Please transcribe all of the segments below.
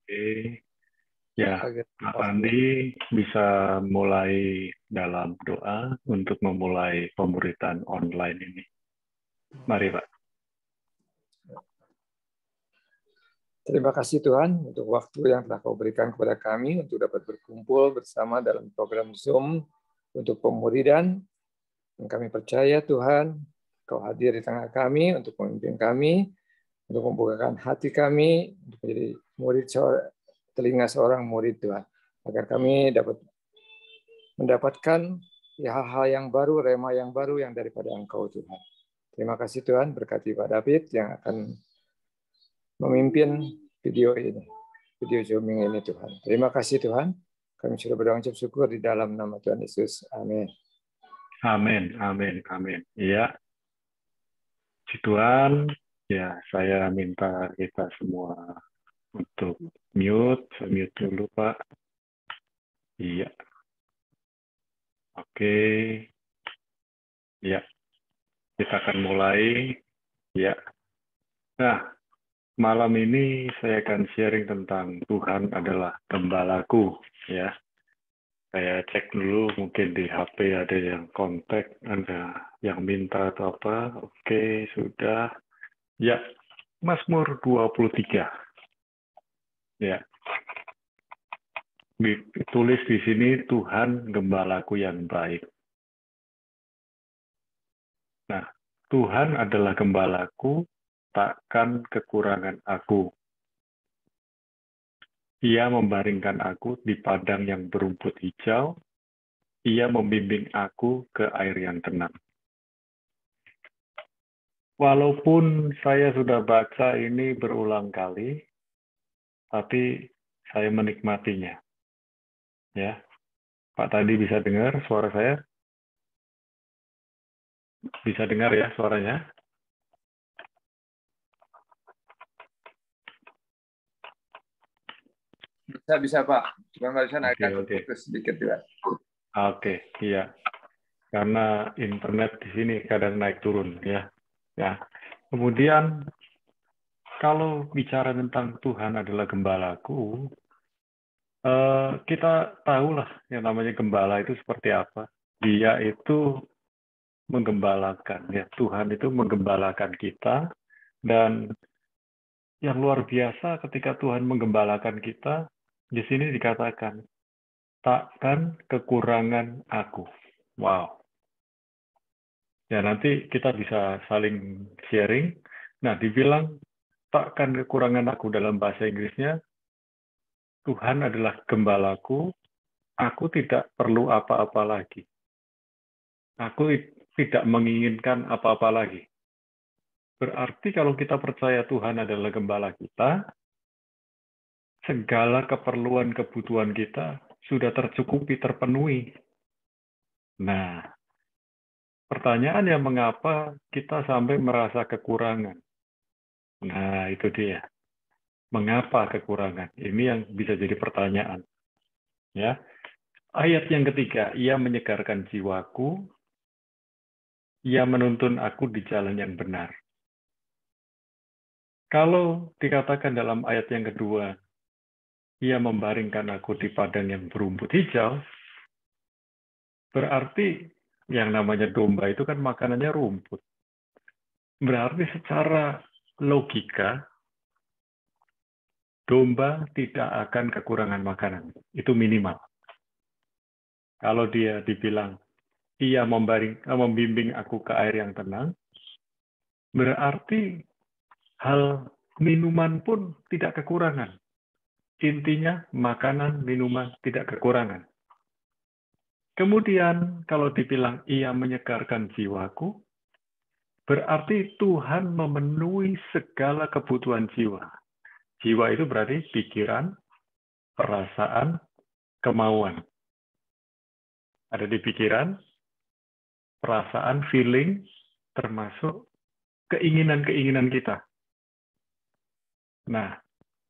Oke, ya, Pak Andi bisa mulai dalam doa untuk memulai pemuridan online ini. Mari, Pak. Terima kasih Tuhan untuk waktu yang telah Kau berikan kepada kami untuk dapat berkumpul bersama dalam program Zoom untuk pemuridan. Dan kami percaya Tuhan, Kau hadir di tengah kami untuk memimpin kami, untuk membukakan hati kami, untuk menjadi murid telinga seorang murid Tuhan. Agar kami dapat mendapatkan hal-hal yang baru, rema yang baru yang daripada Engkau Tuhan. Terima kasih Tuhan, berkati Pak David yang akan memimpin video Zooming ini Tuhan. Terima kasih Tuhan. Kami sudah berdoa ucap syukur di dalam nama Tuhan Yesus. Amin. Amin, amin, amin. Iya. Puji Tuhan, ya saya minta kita semua untuk mute. Saya mute dulu, Pak. Iya. Oke. Ya, kita akan mulai. Ya. Nah, malam ini saya akan sharing tentang Tuhan adalah gembalaku, ya. Saya cek dulu, mungkin di HP ada yang kontak, ada yang minta atau apa. Oke, sudah. Ya, Mazmur 23. Ya. Ditulis di sini, Tuhan gembalaku yang baik. Nah, Tuhan adalah gembalaku, takkan kekurangan aku. Ia membaringkan aku di padang yang berumput hijau. Ia membimbing aku ke air yang tenang. Walaupun saya sudah baca ini berulang kali, tapi saya menikmatinya. Ya, Pak tadi bisa dengar suara saya? Bisa dengar ya suaranya? Bisa Pak. Cuma barusan agak Oke. terputus sedikit juga. Oke, iya. Karena internet di sini kadang naik turun ya. Ya. Kemudian kalau bicara tentang Tuhan adalah gembalaku, kita tahulah yang namanya gembala itu seperti apa. Dia itu menggembalakan, ya Tuhan itu menggembalakan kita, dan yang luar biasa ketika Tuhan menggembalakan kita, di sini dikatakan, takkan kekurangan aku. Wow. Ya nanti kita bisa saling sharing. Nah, dibilang takkan kekurangan aku dalam bahasa Inggrisnya, Tuhan adalah gembalaku, aku tidak perlu apa-apa lagi. Aku tidak menginginkan apa-apa lagi. Berarti kalau kita percaya Tuhan adalah gembala kita, segala keperluan kebutuhan kita sudah tercukupi, terpenuhi. Nah, pertanyaannya mengapa kita sampai merasa kekurangan? Nah, itu dia. Mengapa kekurangan? Ini yang bisa jadi pertanyaan. Ya. Ayat yang ketiga, ia menyegarkan jiwaku, ia menuntun aku di jalan yang benar. Kalau dikatakan dalam ayat yang kedua, ia membaringkan aku di padang yang berumput hijau, berarti yang namanya domba itu kan makanannya rumput. Berarti secara logika, domba tidak akan kekurangan makanan. Itu minimal. Kalau dia dibilang, ia membimbing aku ke air yang tenang, berarti hal minuman pun tidak kekurangan. Intinya, makanan, minuman tidak kekurangan. Kemudian, kalau dibilang ia menyegarkan jiwaku, berarti Tuhan memenuhi segala kebutuhan jiwa. Jiwa itu berarti pikiran, perasaan, kemauan. Ada di pikiran, perasaan, feeling, termasuk keinginan-keinginan kita. Nah,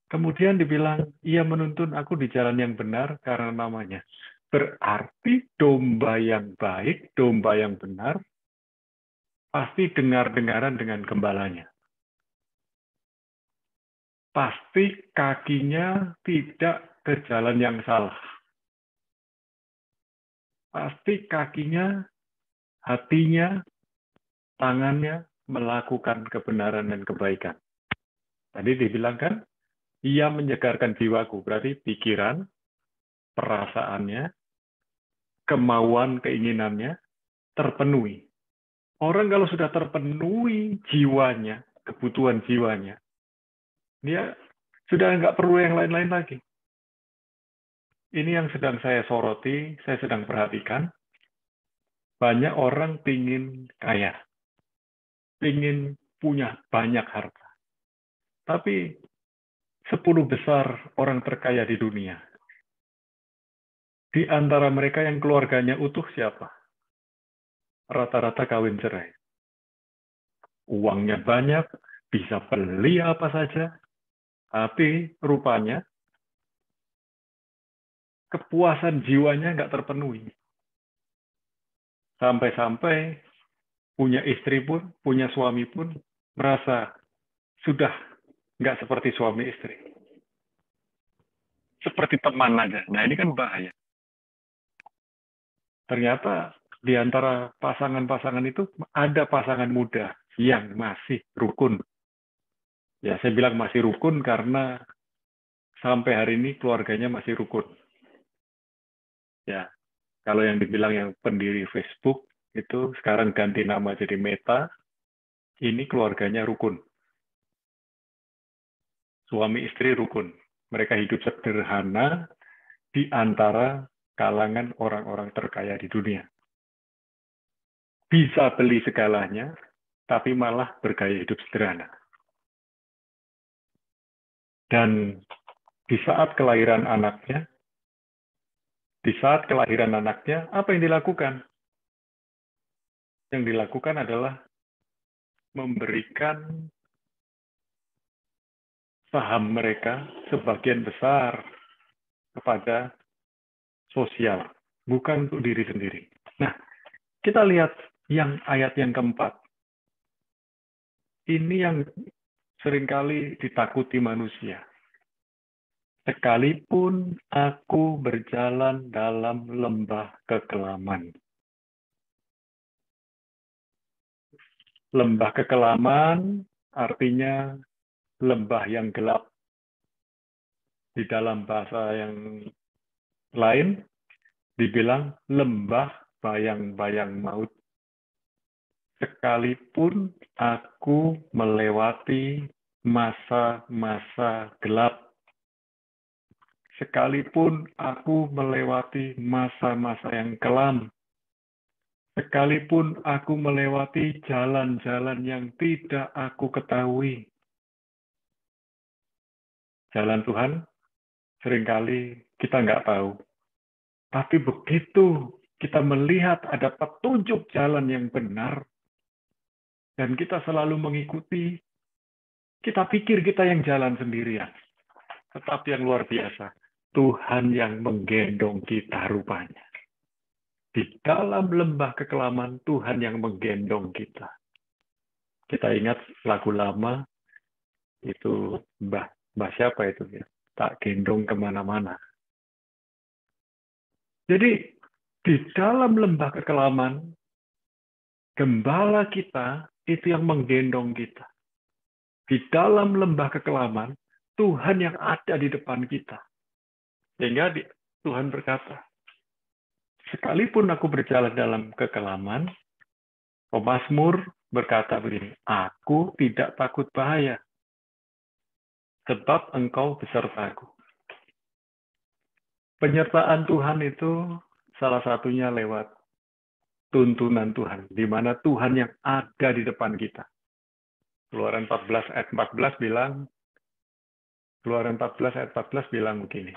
kemudian dibilang, ia menuntun aku di jalan yang benar karena namanya. Berarti domba yang baik, domba yang benar, pasti dengar-dengaran dengan gembalanya. pasti kakinya tidak ke jalan yang salah. Pasti kakinya, hatinya, tangannya melakukan kebenaran dan kebaikan. Tadi dibilang kan, ia menyegarkan jiwaku, berarti pikiran, perasaannya, kemauan, keinginannya terpenuhi. Orang kalau sudah terpenuhi jiwanya, kebutuhan jiwanya, dia sudah nggak perlu yang lain-lain lagi. Ini yang sedang saya soroti, saya sedang perhatikan. Banyak orang pingin kaya, pingin punya banyak harta. Tapi 10 besar orang terkaya di dunia. Di antara mereka yang keluarganya utuh siapa? Rata-rata kawin cerai. Uangnya banyak, bisa beli apa saja, tapi rupanya kepuasan jiwanya nggak terpenuhi. Sampai-sampai punya istri pun, punya suami pun, merasa sudah nggak seperti suami istri. Seperti teman aja. Nah ini kan bahaya. Ternyata di antara pasangan-pasangan itu ada pasangan muda yang masih rukun. Ya saya bilang masih rukun karena sampai hari ini keluarganya masih rukun. Ya, kalau yang dibilang yang pendiri Facebook itu sekarang ganti nama jadi Meta, ini keluarganya rukun. Suami istri rukun. Mereka hidup sederhana di antara kalangan orang-orang terkaya di dunia. Bisa beli segalanya, tapi malah bergaya hidup sederhana. Dan di saat kelahiran anaknya, apa yang dilakukan? Yang dilakukan adalah memberikan saham mereka sebagian besar kepada sosial, bukan untuk diri sendiri. Nah, kita lihat yang ayat yang keempat. Ini yang seringkali ditakuti manusia. Sekalipun aku berjalan dalam lembah kekelaman. Lembah kekelaman artinya lembah yang gelap. Di dalam bahasa yang lain dibilang lembah bayang-bayang maut. Sekalipun aku melewati masa-masa gelap. Sekalipun aku melewati masa-masa yang kelam. Sekalipun aku melewati jalan-jalan yang tidak aku ketahui. Jalan Tuhan seringkali kita nggak tahu. Tapi begitu kita melihat ada petunjuk jalan yang benar, dan kita selalu mengikuti, kita pikir kita yang jalan sendirian. Tetapi yang luar biasa, Tuhan yang menggendong kita rupanya. Di dalam lembah kekelaman, Tuhan yang menggendong kita. Kita ingat lagu lama, itu Mbah siapa itu ya? Tak gendong kemana-mana. Jadi, di dalam lembah kekelaman, gembala kita itu yang menggendong kita. Di dalam lembah kekelaman, Tuhan yang ada di depan kita. Sehingga Tuhan berkata, sekalipun aku berjalan dalam kekelaman, Pemazmur berkata begini, aku tidak takut bahaya, sebab engkau besertaku. Penyertaan Tuhan itu salah satunya lewat tuntunan Tuhan, di mana Tuhan yang ada di depan kita. Keluaran 14 ayat 14 bilang, Keluaran 14 ayat 14 bilang begini,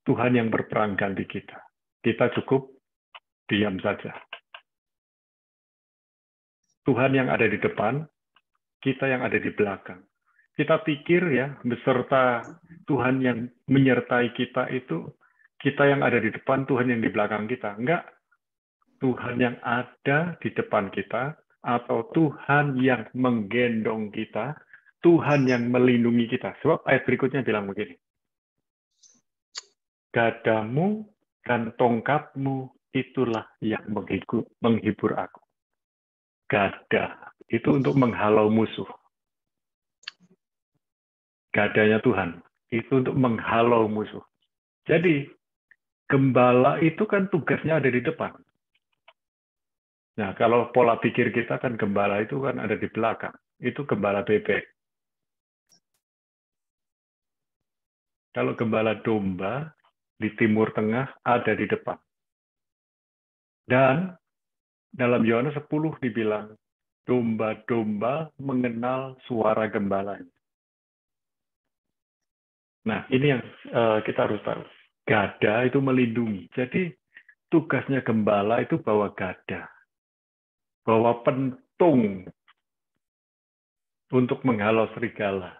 Tuhan yang berperang ganti kita. Kita cukup diam saja. Tuhan yang ada di depan, kita yang ada di belakang. Kita pikir ya, beserta Tuhan yang menyertai kita itu, kita yang ada di depan, Tuhan yang di belakang kita. Enggak. Tuhan yang ada di depan kita, atau Tuhan yang menggendong kita, Tuhan yang melindungi kita. Sebab ayat berikutnya bilang begini. Gadamu dan tongkatmu itulah yang menghibur aku. Gada itu untuk menghalau musuh. Gadanya Tuhan itu untuk menghalau musuh. Jadi gembala itu kan tugasnya ada di depan. Nah, kalau pola pikir kita kan gembala itu kan ada di belakang. Itu gembala bebek. Kalau gembala domba di Timur Tengah ada di depan. Dan dalam Yohanes 10 dibilang, domba-domba mengenal suara gembalanya. Nah, ini yang kita harus tahu. Gada itu melindungi. Jadi tugasnya gembala itu bawa gada. Bawa pentung untuk menghalau serigala.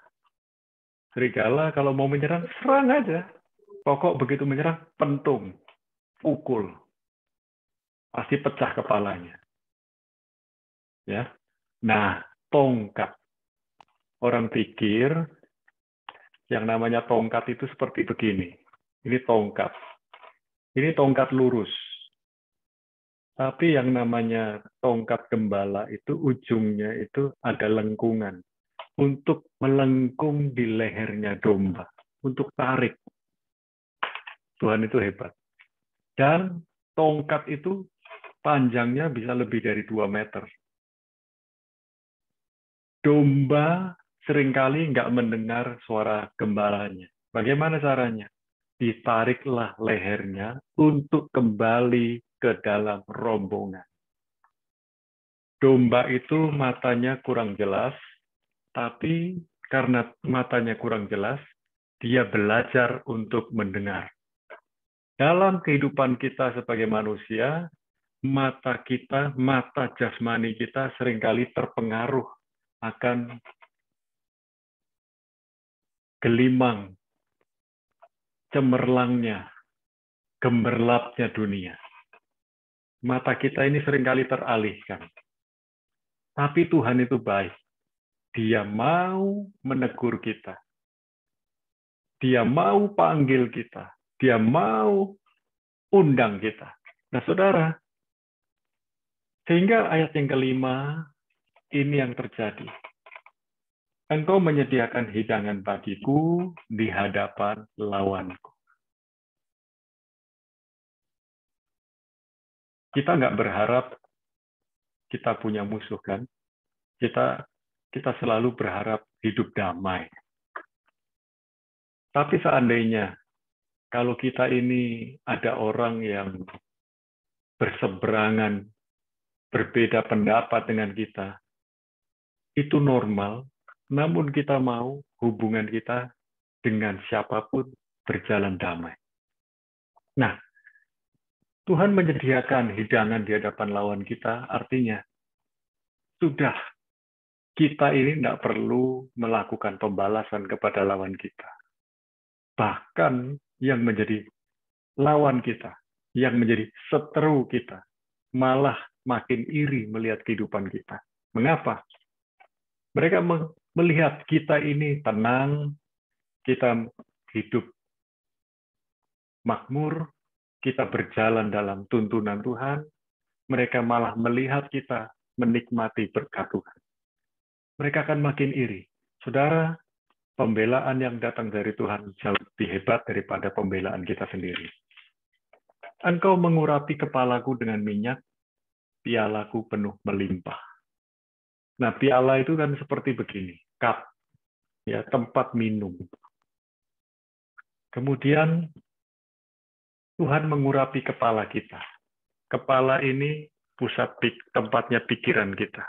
Serigala kalau mau menyerang, serang aja. Pokok begitu menyerang, pentung, pukul. Pasti pecah kepalanya. Ya. Nah, tongkat. Orang pikir yang namanya tongkat itu seperti begini. Ini tongkat. Ini tongkat lurus. Tapi yang namanya tongkat gembala itu ujungnya itu ada lengkungan. Untuk melengkung di lehernya domba. Untuk tarik. Tuhan itu hebat. Dan tongkat itu panjangnya bisa lebih dari 2 meter. Domba seringkali nggak mendengar suara gembalanya. Bagaimana caranya? Ditariklah lehernya untuk kembali ke dalam rombongan. Domba itu matanya kurang jelas, tapi karena matanya kurang jelas, dia belajar untuk mendengar. Dalam kehidupan kita sebagai manusia, mata kita, mata jasmani kita seringkali terpengaruh akan gelimang, cemerlangnya, gemerlapnya dunia. Mata kita ini seringkali teralihkan. Tapi Tuhan itu baik. Dia mau menegur kita. Dia mau panggil kita. Dia mau undang kita. Nah, saudara, sehingga ayat yang kelima, ini yang terjadi. Engkau menyediakan hidangan bagiku di hadapan lawanku. Kita nggak berharap kita punya musuh, kan? Kita selalu berharap hidup damai. Tapi seandainya kalau kita ini ada orang yang berseberangan, berbeda pendapat dengan kita, itu normal, namun kita mau hubungan kita dengan siapapun berjalan damai. Nah, Tuhan menyediakan hidangan di hadapan lawan kita, artinya sudah kita ini tidak perlu melakukan pembalasan kepada lawan kita. Bahkan yang menjadi lawan kita, yang menjadi seteru kita, malah makin iri melihat kehidupan kita. Mengapa? Mereka melihat kita ini tenang, kita hidup makmur, kita berjalan dalam tuntunan Tuhan, mereka malah melihat kita menikmati berkat Tuhan. Mereka akan makin iri. Saudara, pembelaan yang datang dari Tuhan jauh lebih hebat daripada pembelaan kita sendiri. Engkau mengurapi kepalaku dengan minyak, pialaku penuh melimpah. Nah, piala itu kan seperti begini, cup, ya, tempat minum. Kemudian Tuhan mengurapi kepala kita. Kepala ini tempatnya pikiran kita.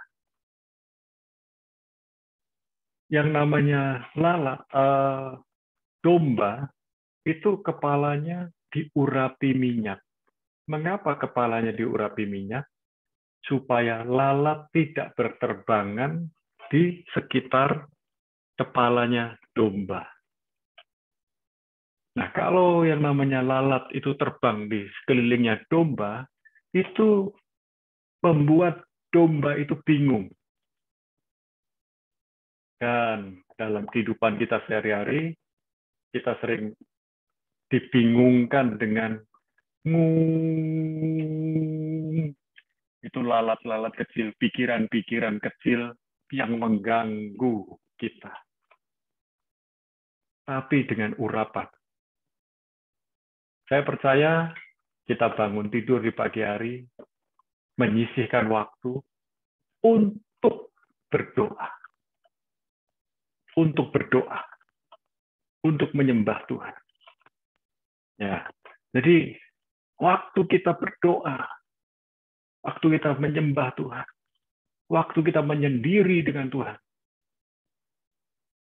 Yang namanya domba, itu kepalanya diurapi minyak. Mengapa kepalanya diurapi minyak? Supaya lalat tidak berterbangan di sekitar kepalanya domba. Nah, kalau yang namanya lalat itu terbang di sekelilingnya domba, itu membuat domba itu bingung. Dan dalam kehidupan kita sehari-hari, kita sering dibingungkan dengan itu lalat-lalat kecil, pikiran-pikiran kecil yang mengganggu kita. Tapi dengan urapan. Saya percaya kita bangun tidur di pagi hari, menyisihkan waktu untuk berdoa. Untuk berdoa. Untuk menyembah Tuhan. Ya. Jadi, waktu kita berdoa, waktu kita menyembah Tuhan, waktu kita menyendiri dengan Tuhan,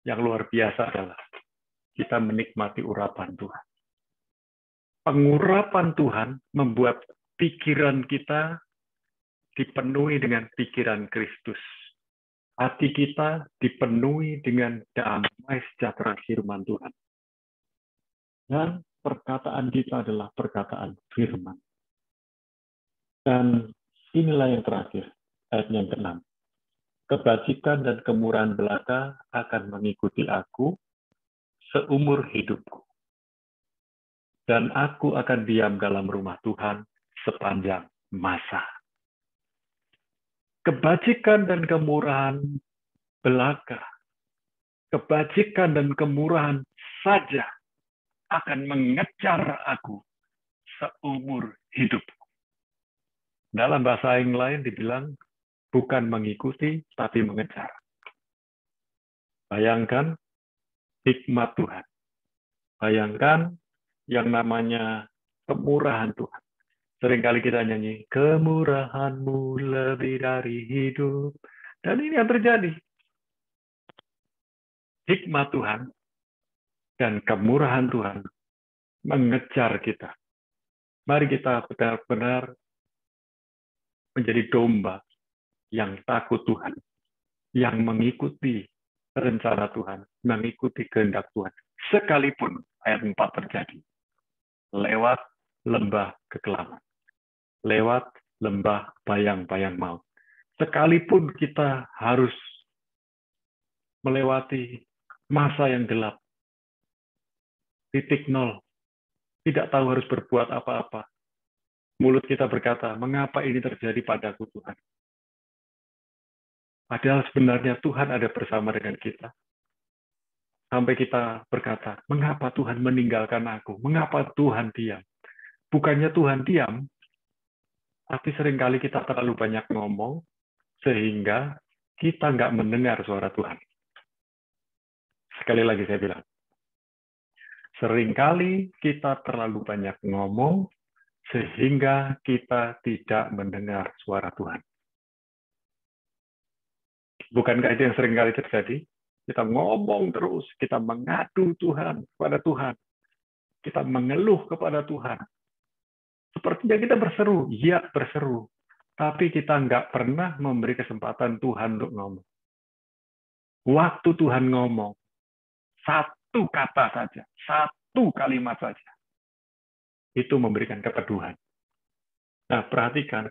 yang luar biasa adalah kita menikmati urapan Tuhan. Pengurapan Tuhan membuat pikiran kita dipenuhi dengan pikiran Kristus. Hati kita dipenuhi dengan damai sejahtera firman Tuhan. Dan perkataan kita adalah perkataan firman. Dan inilah yang terakhir, ayat yang ke-6. Kebajikan dan kemurahan belaka akan mengikuti aku seumur hidupku. Dan aku akan diam dalam rumah Tuhan sepanjang masa. Kebajikan dan kemurahan belaka, kebajikan dan kemurahan saja akan mengejar aku seumur hidupku. Dalam bahasa yang lain dibilang, bukan mengikuti, tapi mengejar. Bayangkan hikmat Tuhan. Bayangkan yang namanya kemurahan Tuhan. Seringkali kita nyanyi, kemurahan-Mu lebih dari hidup. Dan ini yang terjadi. Hikmat Tuhan dan kemurahan Tuhan mengejar kita. Mari kita benar-benar menjadi domba yang takut Tuhan, yang mengikuti rencana Tuhan, mengikuti kehendak Tuhan. Sekalipun ayat 4 terjadi, lewat lembah kekelaman, lewat lembah bayang-bayang maut. Sekalipun kita harus melewati masa yang gelap, titik nol, tidak tahu harus berbuat apa-apa. Mulut kita berkata, mengapa ini terjadi padaku Tuhan? Padahal sebenarnya Tuhan ada bersama dengan kita. Sampai kita berkata, mengapa Tuhan meninggalkan aku? Mengapa Tuhan diam? Bukannya Tuhan diam, tapi seringkali kita terlalu banyak ngomong, sehingga kita nggak mendengar suara Tuhan. Sekali lagi saya bilang, seringkali kita terlalu banyak ngomong, sehingga kita tidak mendengar suara Tuhan. Bukankah itu yang seringkali terjadi? Kita ngomong terus, kita mengadu Tuhan kepada Tuhan. Kita mengeluh kepada Tuhan. Sepertinya kita berseru, ya berseru. Tapi kita nggak pernah memberi kesempatan Tuhan untuk ngomong. Waktu Tuhan ngomong, satu kata saja, satu kalimat saja, itu memberikan keteduhan. Nah, perhatikan,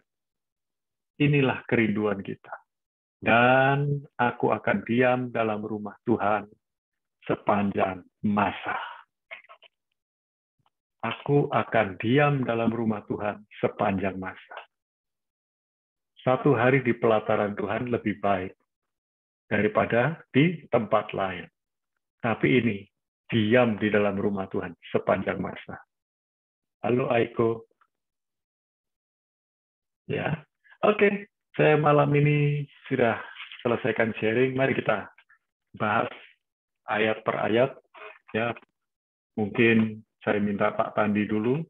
inilah kerinduan kita. Dan aku akan diam dalam rumah Tuhan sepanjang masa. Aku akan diam dalam rumah Tuhan sepanjang masa. Satu hari di pelataran Tuhan lebih baik daripada di tempat lain. Tapi ini, diam di dalam rumah Tuhan sepanjang masa. Halo Aiko. Ya, oke. Saya malam ini sudah selesaikan sharing. Mari kita bahas ayat per ayat. Ya, mungkin saya minta Pak Tandi dulu.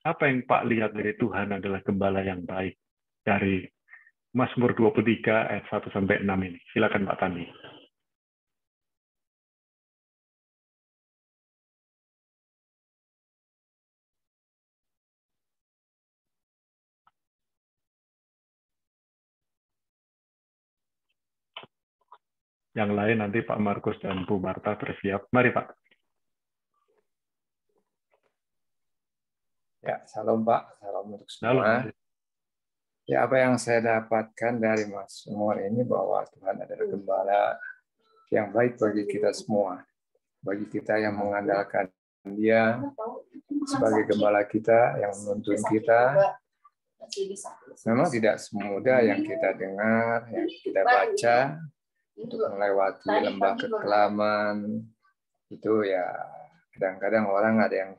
Apa yang Pak lihat dari Tuhan adalah gembala yang baik dari Mazmur 23 ayat 1 sampai 6 ini. Silakan Pak Tandi. Yang lain nanti Pak Markus dan Bu Marta bersiap. Mari Pak. Ya, salam Pak. Salam untuk semua. Ya, apa yang saya dapatkan dari Mazmur ini bahwa Tuhan adalah gembala yang baik bagi kita semua. Bagi kita yang mengandalkan Dia sebagai gembala kita, yang menuntun kita. Memang tidak semudah yang kita dengar, yang kita baca, untuk melewati lembah kekelaman. Itu ya kadang-kadang orang ada yang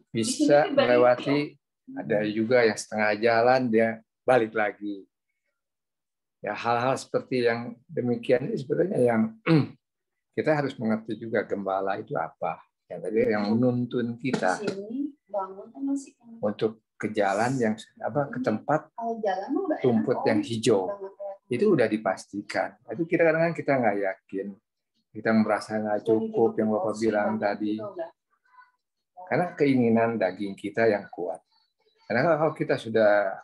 bisa melewati, ada juga yang setengah jalan dia balik lagi. Ya hal-hal seperti yang demikian ini sebenarnya yang kita harus mengerti juga gembala itu apa. Yang tadi yang menuntun kita untuk ke jalan yang ke tempat rumput yang hijau. Itu udah dipastikan. Itu kadang-kadang kita nggak yakin. Kita merasa nggak cukup yang Bapak bilang tadi. Karena keinginan daging kita yang kuat. Karena kalau kita sudah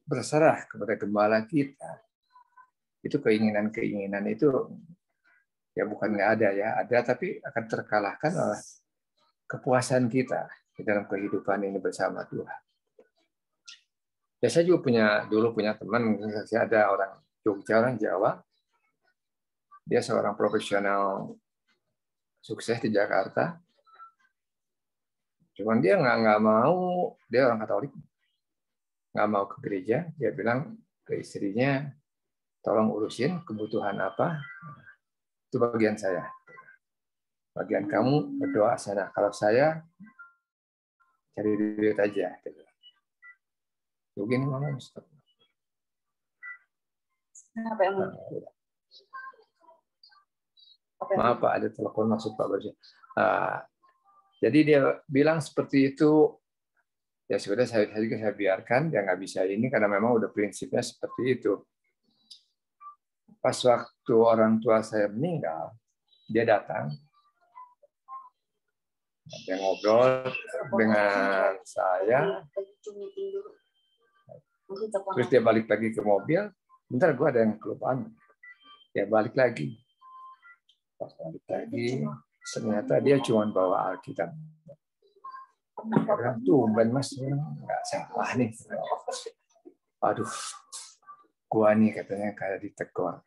berserah kepada gembala kita, itu keinginan-keinginan itu ya bukan nggak ada ya, ada tapi akan terkalahkan oleh kepuasan kita di dalam kehidupan ini bersama Tuhan. Ya saya juga dulu punya teman, saya ada orang Jogja, orang Jawa, dia seorang profesional sukses di Jakarta. Cuman dia nggak mau, dia orang Katolik, nggak mau ke gereja. Dia bilang ke istrinya, tolong urusin kebutuhan apa, itu bagian saya. Bagian kamu berdoa sana. Kalau saya cari duit aja. Begini ngomong. Maaf Pak, ada telepon masuk Pak Barja. Jadi dia bilang seperti itu, ya sudah saya biarkan, dia nggak bisa ini karena memang udah prinsipnya seperti itu. Pas waktu orang tua saya meninggal, dia datang, dia ngobrol dengan saya, terus dia balik lagi ke mobil, bentar gue ada yang kelupaan, dia balik lagi. Pas balik lagi, ternyata dia cuma bawa Alkitab. Orang tumben Mas, nggak salah nih. Aduh, gua nih katanya kayak ditegur.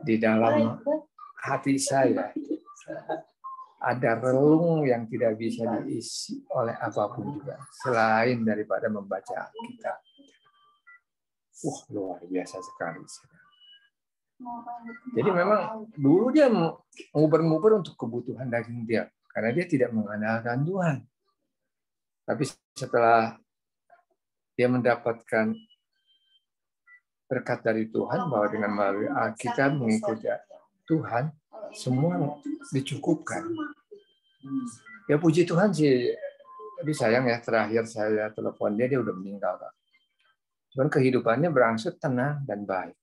Di dalam hati saya ada relung yang tidak bisa diisi oleh apapun juga selain daripada membaca Alkitab. Luar biasa sekali. Jadi memang dulu dia nguber-nguber untuk kebutuhan daging dia, karena dia tidak mengandalkan Tuhan. Tapi setelah dia mendapatkan berkat dari Tuhan, bahwa dengan melalui Alkitab mengikuti Tuhan, semua dicukupkan. Ya puji Tuhan sih, tapi sayang ya terakhir saya telepon dia udah meninggal. Cuman kehidupannya berangsur tenang dan baik.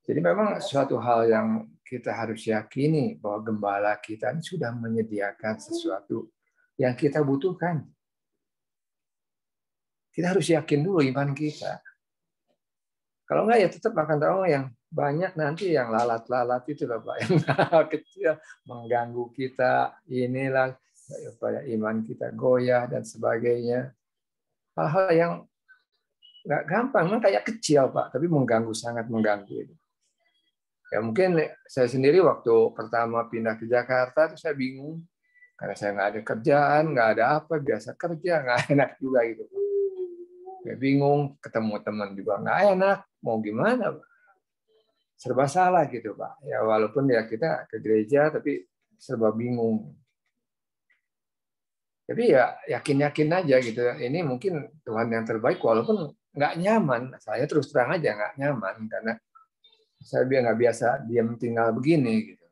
Jadi memang suatu hal yang kita harus yakini bahwa gembala kita ini sudah menyediakan sesuatu yang kita butuhkan. Kita harus yakin dulu iman kita. Kalau enggak ya tetap akan tahu yang banyak nanti yang lalat-lalat itu loh Pak, yang kecil mengganggu kita, inilah supaya iman kita goyah dan sebagainya. Hal-hal yang nggak gampang, memang kayak kecil Pak, tapi mengganggu, sangat mengganggu. Ya mungkin saya sendiri waktu pertama pindah ke Jakarta itu saya bingung karena saya nggak ada kerjaan, nggak ada apa, biasa kerja nggak enak juga gitu. Ya bingung, ketemu teman juga nggak enak, mau gimana Pak? Serba salah gitu Pak. Ya walaupun ya kita ke gereja tapi serba bingung. Tapi ya yakin-yakin aja gitu. Ini mungkin Tuhan yang terbaik walaupun nggak nyaman. Saya terus terang aja nggak nyaman karena saya nggak biasa diam tinggal begini gitu.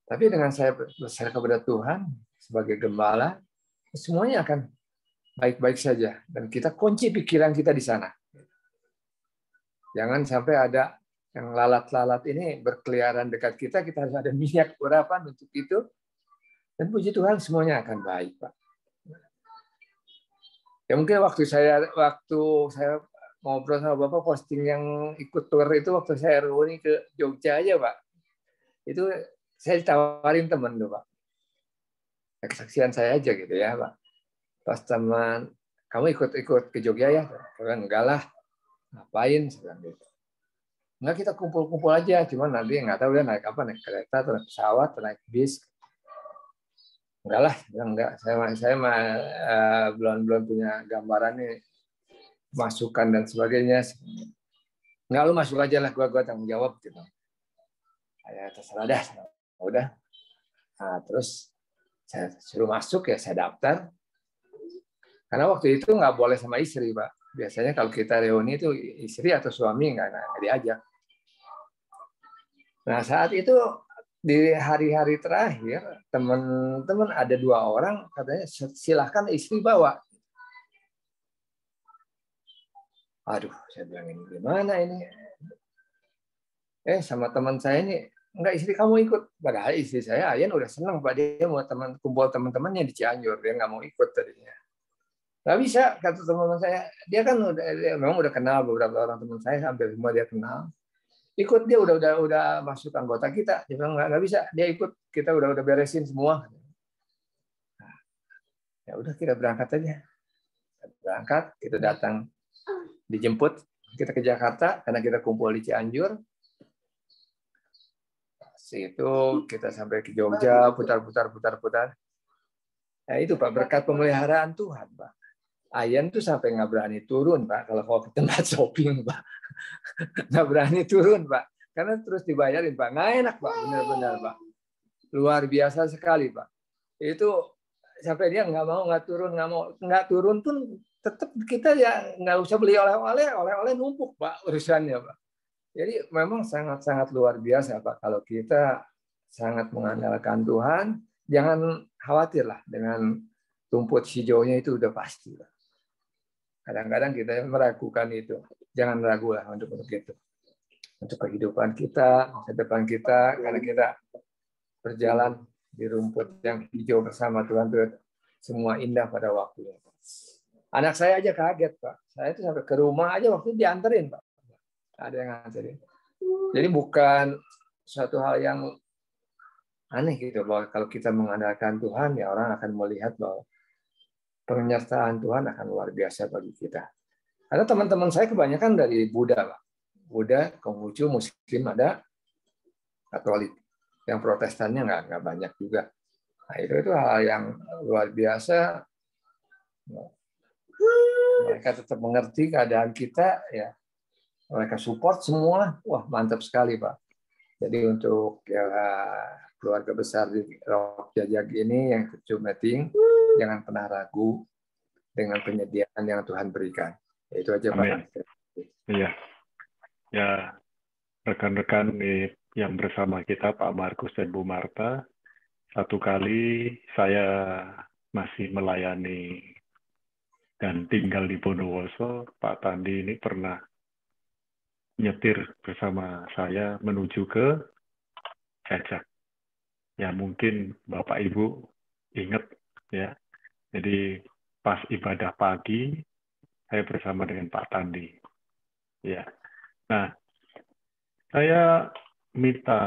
Tapi dengan saya berserah kepada Tuhan sebagai gembala, semuanya akan baik-baik saja dan kita kunci pikiran kita di sana. Jangan sampai ada yang lalat-lalat ini berkeliaran dekat kita harus ada minyak urapan untuk itu. Dan puji Tuhan semuanya akan baik, Pak. Ya mungkin waktu saya ngobrol sama Bapak posting yang ikut tour itu waktu saya reuni ke Jogja aja, Pak. Itu saya ditawarin teman tuh, Pak. Kesaksian saya aja gitu ya, Pak. Pas teman, kamu ikut ke Jogja ya? Saya enggak lah. Ngapain? Saya bilang gitu. Enggak, kita kumpul-kumpul aja, cuman nanti nggak tahu ya naik apa, naik kereta, atau naik pesawat, atau naik bis. Enggak lah, enggak. Saya belum punya gambaran nih, masukan dan sebagainya. Enggak, lu masuk aja lah, gua tanggung jawab gitu. Saya terserah dah. Udah. Nah, terus saya suruh masuk ya, saya daftar. Karena waktu itu nggak boleh sama istri, Pak. Biasanya kalau kita reuni itu istri atau suami nggak diajak. Nah, saat itu di hari-hari terakhir, teman-teman ada 2 orang katanya silahkan istri bawa. Aduh, saya bilang ini gimana ini? Sama teman saya ini, enggak, istri kamu ikut. Padahal istri saya, Ayan udah senang Pak, dia mau kumpul teman-temannya di Cianjur, dia nggak mau ikut tadinya. Nggak bisa, kata teman-teman saya. Dia kan memang udah kenal beberapa orang teman saya, hampir semua dia kenal. Ikut, dia udah masuk anggota kita. Dia bilang nggak bisa, dia ikut, kita udah beresin semua. Ya udah, kita berangkat aja. Berangkat, kita datang, dijemput, kita ke Jakarta karena kita kumpul di Cianjur. Itu kita sampai ke Jogja, putar. Nah itu Pak, berkat pemeliharaan Tuhan Pak. Ayan tuh sampai nggak berani turun Pak, kalau ke tempat shopping Pak. Nggak berani turun Pak, karena terus dibayarin Pak. Nggak enak Pak, benar-benar Pak. Luar biasa sekali Pak. Itu sampai dia nggak turun pun tetap kita ya nggak usah beli oleh-oleh numpuk Pak urusannya Pak. Jadi memang sangat-sangat luar biasa Pak, kalau kita sangat mengandalkan Tuhan, jangan khawatirlah dengan rumput hijaunya, itu udah pasti. Kadang-kadang kita meragukan itu, jangan ragulah untuk itu. Untuk kehidupan kita, masa depan kita, karena kita berjalan di rumput yang hijau bersama Tuhan, itu semua indah pada waktunya. Anak saya aja kaget Pak, saya itu sampai ke rumah aja waktu dianterin Pak. Ada yang nganterin. Jadi bukan suatu hal yang aneh gitu, bahwa kalau kita mengandalkan Tuhan, ya orang akan melihat bahwa penyertaan Tuhan akan luar biasa bagi kita. Karena teman-teman saya kebanyakan dari Buddha, Pak. Buddha, Konghucu, Muslim ada, Katolik. Yang Protestannya nggak banyak juga. Nah, itu hal yang luar biasa. Mereka tetap mengerti keadaan kita, ya. Mereka support semua. Wah, mantap sekali, Pak. Jadi untuk ya, keluarga besar di Rock Jajak ini yang meeting, jangan pernah ragu dengan penyediaan yang Tuhan berikan. Itu aja Pak. Iya. Ya, rekan-rekan yang bersama kita, Pak Markus dan Bu Marta, satu kali saya masih melayani dan tinggal di Bondowoso, Pak Tandi ini pernah nyetir bersama saya menuju ke Jajak. Ya mungkin Bapak Ibu ingat ya. Jadi pas ibadah pagi saya bersama dengan Pak Tandi. Ya. Nah, saya minta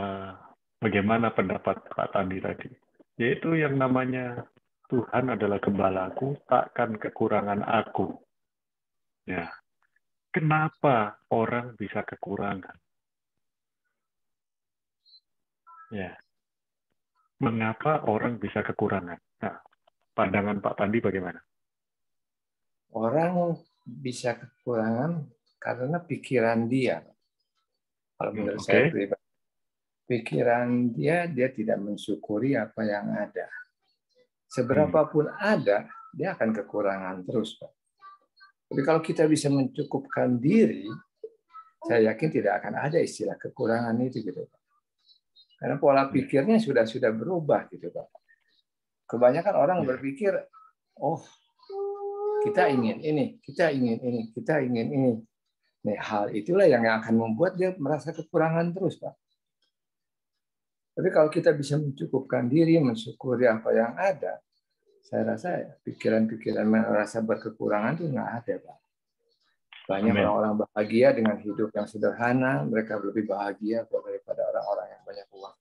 bagaimana pendapat Pak Tandi tadi. Yaitu yang namanya Tuhan adalah gembalaku, takkan kekurangan aku. Ya. Kenapa orang bisa kekurangan? Ya. Mengapa orang bisa kekurangan? Nah, pandangan Pak Tandi bagaimana? Orang bisa kekurangan karena pikiran dia. Kalau menurut saya pribadi, pikiran dia tidak mensyukuri apa yang ada. Seberapapun ada, dia akan kekurangan terus, Pak. Tapi kalau kita bisa mencukupkan diri, saya yakin tidak akan ada istilah kekurangan itu, gitu, Pak. Karena pola pikirnya sudah berubah, gitu, Pak. Kebanyakan orang berpikir, oh, kita ingin ini, kita ingin ini, kita ingin ini. Nah, hal itulah yang akan membuat dia merasa kekurangan terus, Pak. Tapi kalau kita bisa mencukupkan diri, mensyukuri apa yang ada, saya rasa pikiran-pikiran merasa berkekurangan itu nggak ada, Pak. Banyak orang-orang bahagia dengan hidup yang sederhana, mereka lebih bahagia daripada orang-orang yang banyak uang.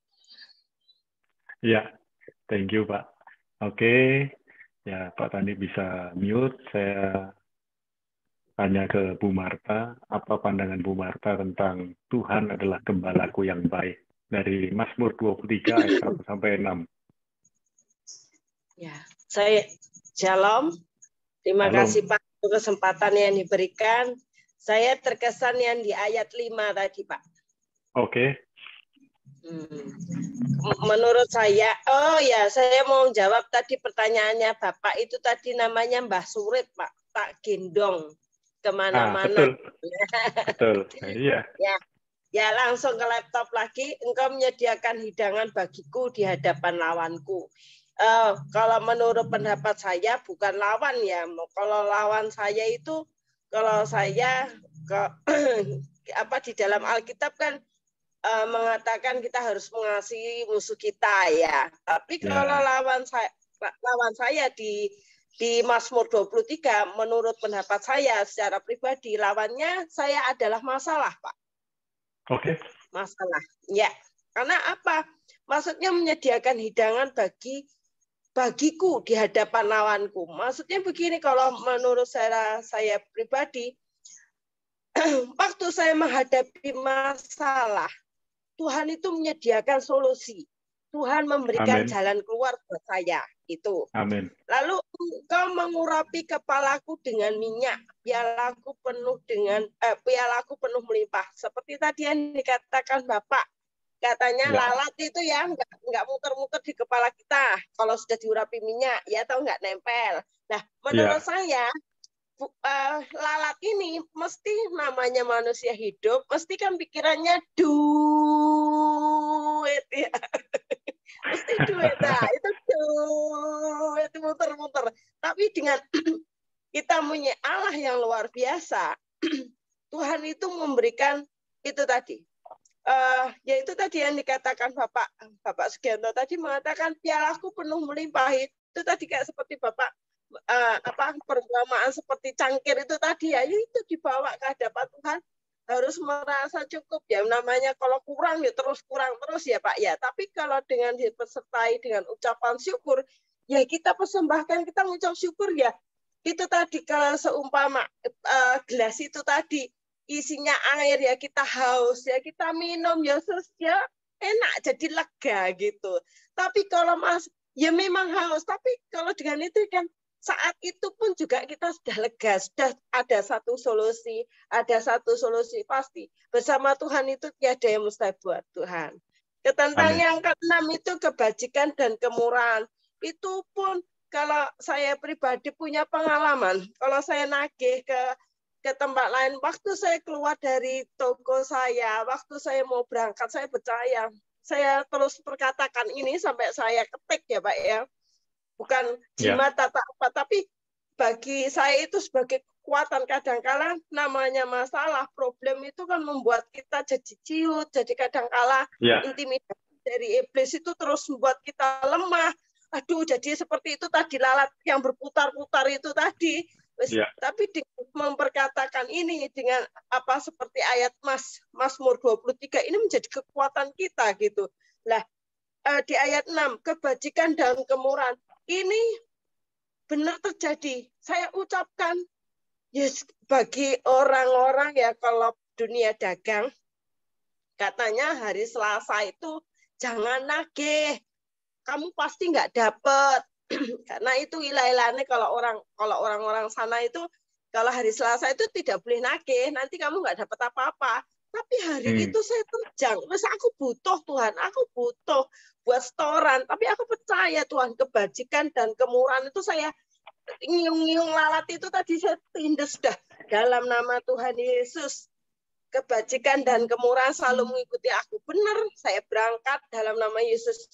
Ya, thank you, Pak. Oke, ya Pak Tandi bisa mute, saya tanya ke Bu Marta, apa pandangan Bu Marta tentang Tuhan adalah gembalaku yang baik. Dari Mazmur 23 ayat 1 sampai 6. Ya, saya Shalom. Terima Shalom. kasih Pak untuk kesempatan yang diberikan. Saya terkesan yang di ayat 5 tadi, Pak. Oke. Menurut saya, oh ya, saya mau jawab tadi pertanyaannya Bapak itu tadi namanya Mbah Surip, Pak. Pak Gendong kemana-mana. Betul. Betul. Iya. Ya, langsung ke laptop lagi. Engkau menyediakan hidangan bagiku di hadapan lawanku. Kalau menurut pendapat saya bukan lawan ya. Kalau lawan saya itu, kalau saya di dalam Alkitab kan mengatakan kita harus mengasihi musuh kita ya. Tapi kalau lawan saya di Mazmur 23, menurut pendapat saya secara pribadi, lawannya saya adalah masalah, Pak. Oke. Masalah. Ya. Karena apa? Maksudnya menyediakan hidangan bagiku di hadapan lawanku. Maksudnya begini, kalau menurut saya pribadi, waktu saya menghadapi masalah, Tuhan itu menyediakan solusi. Tuhan memberikan jalan keluar buat saya. Itu. Amin. Lalu engkau mengurapi kepalaku dengan minyak, pialaku penuh melimpah. Seperti tadi yang dikatakan Bapak, katanya lalat itu ya nggak muter-muter di kepala kita. Kalau sudah diurapi minyak, ya atau nggak nempel. Nah, menurut saya lalat ini mesti namanya manusia hidup, mesti kan pikirannya duit ya. Mesti duit, nah itu duit muter-muter. Tapi dengan kita punya Allah yang luar biasa, Tuhan itu memberikan itu tadi. Yaitu tadi yang dikatakan Bapak Sugianto tadi mengatakan pialaku penuh melimpah. Itu tadi kayak seperti Bapak perumpamaan seperti cangkir itu tadi ya, itu dibawa ke hadapan Tuhan, harus merasa cukup ya, namanya kalau kurang ya terus kurang terus ya Pak ya. Tapi kalau dengan disertai dengan ucapan syukur ya, kita persembahkan, kita mengucap syukur ya, itu tadi kalau seumpama gelas itu tadi isinya air ya, kita haus ya, kita minum ya, ya enak, jadi lega gitu. Tapi kalau ya memang haus, tapi kalau dengan itu kan saat itu pun juga kita sudah lega, sudah ada satu solusi pasti. Bersama Tuhan itu tiada yang mustahil buat Tuhan. Tentang yang ke-6 itu kebajikan dan kemurahan. Itu pun kalau saya pribadi punya pengalaman, kalau saya nagih ke tempat lain, waktu saya keluar dari toko saya, waktu saya mau berangkat, saya percaya, saya terus perkatakan ini sampai saya ketik ya Pak ya. Bukan jimat atau apa, tapi bagi saya itu sebagai kekuatan. Kadang-kala namanya masalah, problem itu kan membuat kita jadi ciut, jadi kadang-kala intimidasi dari iblis itu terus membuat kita lemah. Aduh, jadi seperti itu tadi, lalat yang berputar-putar itu tadi. Tapi memperkatakan ini dengan apa seperti ayat Mazmur 23 ini menjadi kekuatan kita gitu. Lah, di ayat 6 kebajikan dan kemurahan ini benar terjadi. Saya ucapkan yes, bagi orang-orang ya, kalau dunia dagang katanya hari Selasa itu jangan nagih, kamu pasti nggak dapet. Karena itu ilah-ilahnya kalau orang-orang sana itu kalau hari Selasa itu tidak boleh nagih, nanti kamu nggak dapat apa-apa. Tapi hari itu saya terjang, terus aku butuh Tuhan, aku butuh buat setoran, tapi aku percaya Tuhan, kebajikan dan kemurahan itu saya nyiung-nyiung lalat itu tadi saya tindas dah dalam nama Tuhan Yesus. Kebajikan dan kemurahan selalu mengikuti aku. Benar, saya berangkat dalam nama Yesus.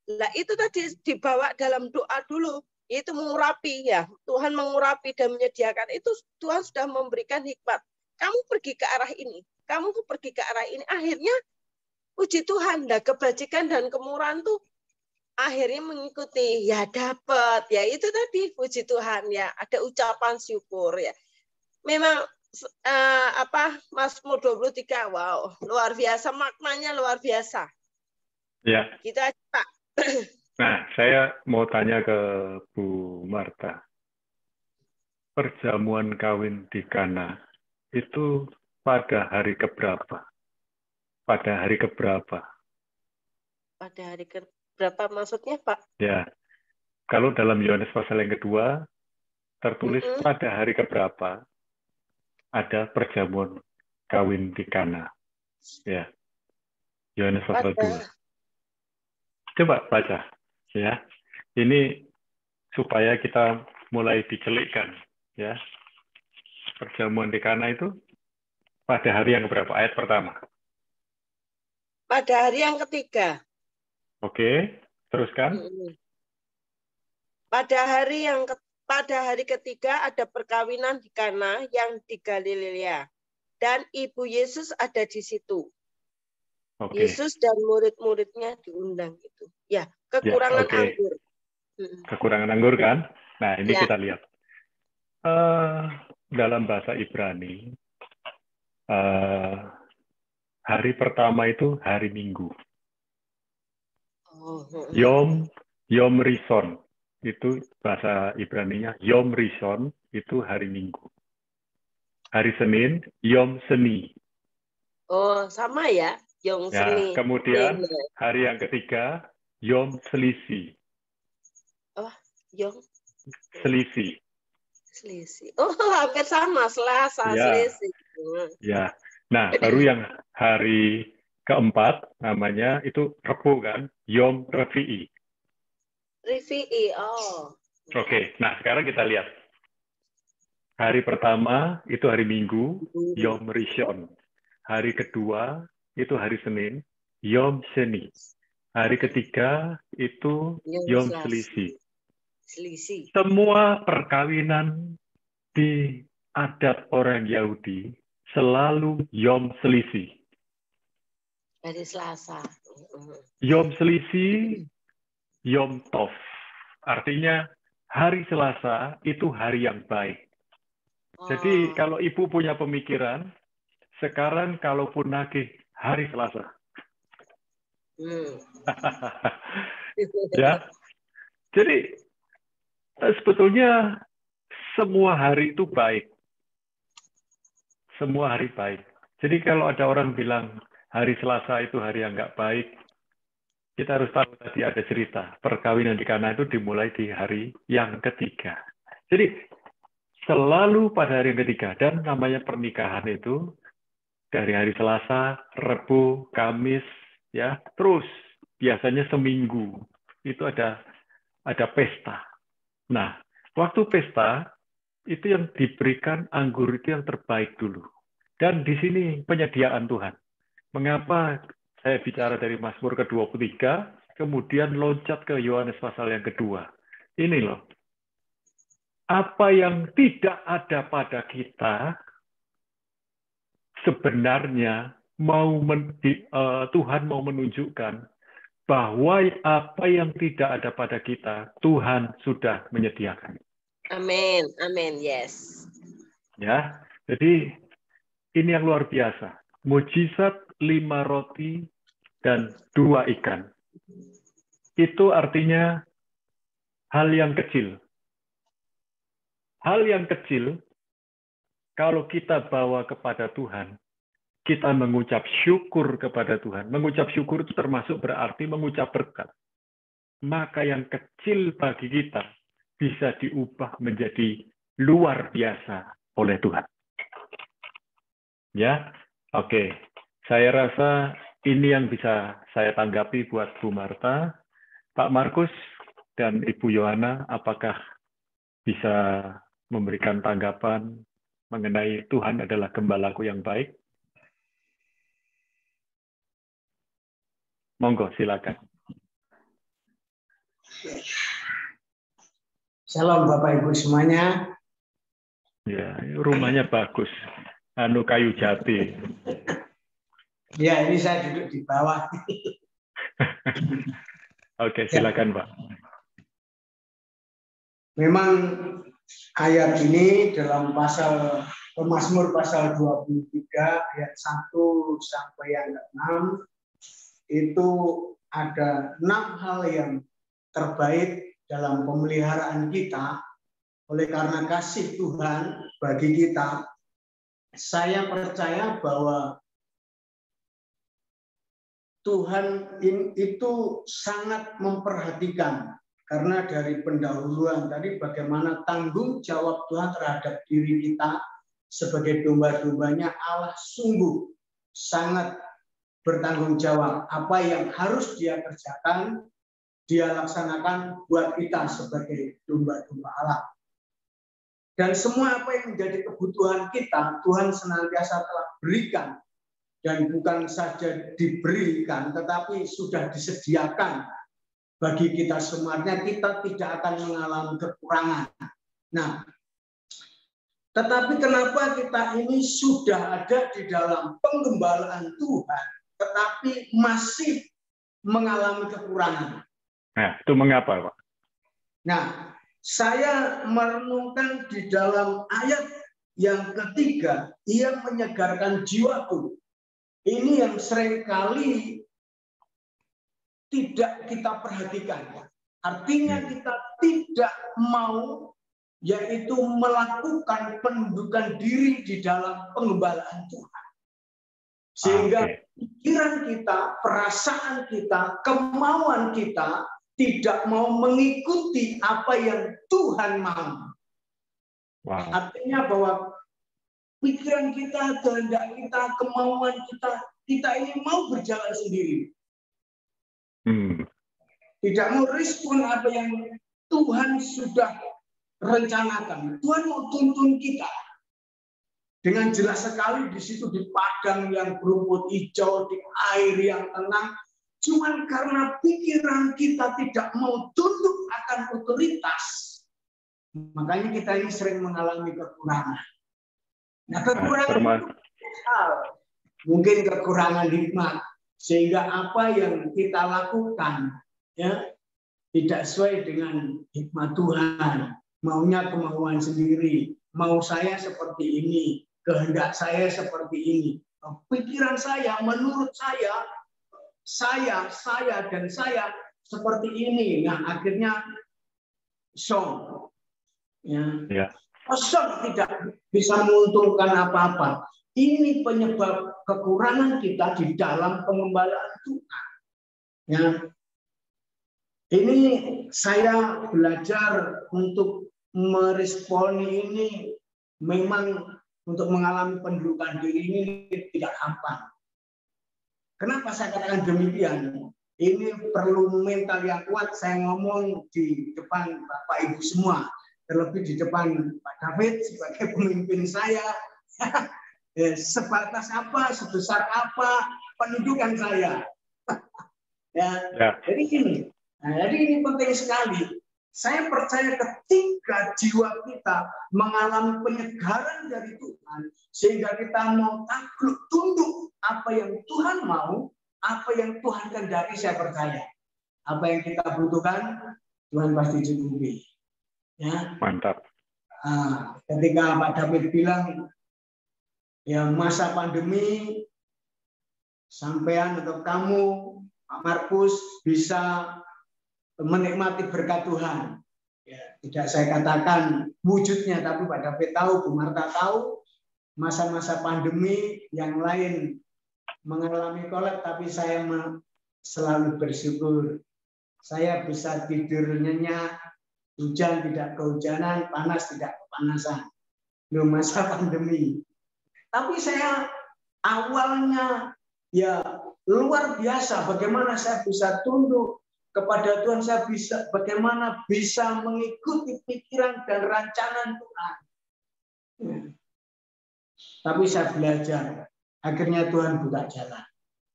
Nah itu tadi dibawa dalam doa dulu, itu mengurapi ya, Tuhan mengurapi dan menyediakan, itu Tuhan sudah memberikan hikmat. Kamu pergi ke arah ini, kamu pergi ke arah ini, akhirnya puji Tuhan, nah kebajikan dan kemurahan tuh akhirnya mengikuti, ya dapat, ya itu tadi puji Tuhan ya, ada ucapan syukur ya. Memang Mazmur 23, wow, luar biasa, maknanya luar biasa. Ya. Kita Pak. Nah, saya mau tanya ke Bu Marta. perjamuan kawin di Kana itu pada hari keberapa? Pada hari keberapa? Pada hari keberapa maksudnya, Pak? Ya, kalau dalam Yohanes pasal yang kedua tertulis pada hari keberapa ada perjamuan kawin di Kana. Ya, Yohanes pasal 2. Coba baca, ya. Ini supaya kita mulai dicelikkan, ya. Perjamuan di Kana itu pada hari yang keberapa? Ayat pertama. Pada hari yang ketiga. Oke, teruskan. Pada hari ketiga ada perkawinan di Kana yang di Galilea, dan ibu Yesus ada di situ. Oke. Yesus dan murid-muridnya diundang itu. Ya, kekurangan anggur. Kekurangan anggur kan? Nah, ini ya. kita lihat. Dalam bahasa Ibrani, hari pertama itu hari Minggu. Yom Rishon. Itu bahasa Ibraninya. Yom Rishon itu hari Minggu. Hari Senin, Yom Seni. Oh, sama ya. Yom Seni. Kemudian hari yang ketiga, Yom Selisih. Oh, Yom Selisih. Oh, hampir sama, Selasa, Selisih. Ya. Nah, baru yang hari keempat namanya itu Rebu kan, Yom Revi'i. Revi'i, oh. Oke, nah sekarang kita lihat. Hari pertama itu hari Minggu, Yom Rishon. Hari kedua itu hari Senin, Yom Sheni. Hari ketiga itu Yom Selisih. Semua perkawinan di adat orang Yahudi selalu Yom Selisih. Hari Selasa. Yom Selisih, Yom Tov. Artinya hari Selasa itu hari yang baik. Jadi kalau ibu punya pemikiran, sekarang kalaupun nagih hari Selasa. Ya. Jadi sebetulnya semua hari itu baik. Semua hari baik. Jadi kalau ada orang bilang hari Selasa itu hari yang nggak baik, kita harus tahu tadi ada cerita. Perkawinan di Kana itu dimulai di hari yang ketiga. Jadi selalu pada hari yang ketiga. Dan namanya pernikahan itu dari hari Selasa, Rebu, Kamis, ya terus biasanya seminggu itu ada pesta. Nah, waktu pesta itu yang diberikan anggur itu yang terbaik dulu. Dan di sini penyediaan Tuhan. Mengapa saya bicara dari Mazmur ke-23, kemudian loncat ke Yohanes pasal yang kedua. Ini loh. Apa yang tidak ada pada kita, sebenarnya Tuhan mau menunjukkan bahwa apa yang tidak ada pada kita, Tuhan sudah menyediakan. Amin, amin, yes. Ya, jadi ini yang luar biasa. Mujizat 5 roti dan 2 ikan. Itu artinya hal yang kecil. Hal yang kecil, kalau kita bawa kepada Tuhan, kita mengucap syukur kepada Tuhan. Mengucap syukur itu termasuk berarti mengucap berkat. Maka yang kecil bagi kita bisa diubah menjadi luar biasa oleh Tuhan. Ya, oke. Saya rasa ini yang bisa saya tanggapi buat Bu Marta. Pak Markus dan Ibu Yohana, apakah bisa memberikan tanggapan mengenai Tuhan adalah gembalaku yang baik? Monggo, silakan. Shalom Bapak Ibu semuanya. Ya, rumahnya bagus. Kayu jati. Ya, ini saya duduk di bawah. Oke, silakan Pak. Memang ayat ini dalam Mazmur pasal 23 ayat 1 sampai yang 6 itu ada 6 hal yang terbaik dalam pemeliharaan kita Oleh karena kasih Tuhan bagi kita, saya percaya bahwa Tuhan itu sangat memperhatikan, karena dari pendahuluan tadi bagaimana tanggung jawab Tuhan terhadap diri kita sebagai domba-dombanya. Allah sungguh sangat bertanggung jawab. Apa yang harus Dia kerjakan, Dia laksanakan buat kita sebagai domba-domba Allah. Dan semua apa yang menjadi kebutuhan kita, Tuhan senantiasa telah berikan. Dan bukan saja diberikan, tetapi sudah disediakan bagi kita semuanya. Kita tidak akan mengalami kekurangan. Nah, tetapi kenapa kita ini sudah ada di dalam penggembalaan Tuhan, tetapi masih mengalami kekurangan? Nah, itu mengapa, Pak? Nah, saya merenungkan di dalam ayat yang ketiga, Ia menyegarkan jiwaku. Ini yang seringkali tidak kita perhatikan. Artinya kita tidak mau, yaitu melakukan penundukan diri di dalam penggembalaan Tuhan. Sehingga pikiran kita, perasaan kita, kemauan kita tidak mau mengikuti apa yang Tuhan mau. Wow. Artinya bahwa pikiran kita, kehendak kita, kemauan kita ini mau berjalan sendiri. Tidak mau respon apa yang Tuhan sudah rencanakan. Tuhan mau tuntun kita. Dengan jelas sekali di situ, di padang yang berumput hijau, di air yang tenang. Cuman karena pikiran kita tidak mau tunduk akan otoritas, makanya kita ini sering mengalami kekurangan. Nah, kekurangan mungkin kekurangan hikmat, sehingga apa yang kita lakukan ya tidak sesuai dengan hikmat Tuhan. Maunya kemauan sendiri, mau saya seperti ini, kehendak saya seperti ini, pikiran saya, menurut saya dan saya seperti ini. Nah, akhirnya song ya. Kosong, tidak bisa menguntungkan apa-apa. Ini penyebab kekurangan kita di dalam pengembalaan Tuhan. Ya. Ini saya belajar untuk meresponi ini, memang untuk mengalami pendudukan diri ini tidak gampang. Kenapa saya katakan demikian? Ini perlu mental yang kuat. Saya ngomong di depan Bapak Ibu semua. Terlebih di depan Pak David sebagai pemimpin saya, sebatas apa, sebesar apa pendudukan saya. Jadi ini penting sekali. Saya percaya ketika jiwa kita mengalami penyegaran dari Tuhan, sehingga kita mau takluk tunduk apa yang Tuhan mau, apa yang Tuhan kehendaki, saya percaya apa yang kita butuhkan Tuhan pasti cukupi. Ya. Mantap. Ketika Pak David bilang ya masa pandemi, sampean atau kamu Pak Markus bisa menikmati berkat Tuhan. Ya, tidak saya katakan wujudnya, tapi Pak David tahu, Bu Marta tahu, masa-masa pandemi yang lain mengalami kolap, tapi saya selalu bersyukur. Saya bisa tidur nyenyak. Hujan tidak kehujanan, panas tidak kepanasan. Belum masa pandemi. Tapi saya awalnya ya luar biasa bagaimana saya bisa tunduk kepada Tuhan, saya bagaimana bisa mengikuti pikiran dan rancangan Tuhan. Tapi saya belajar, akhirnya Tuhan buka jalan.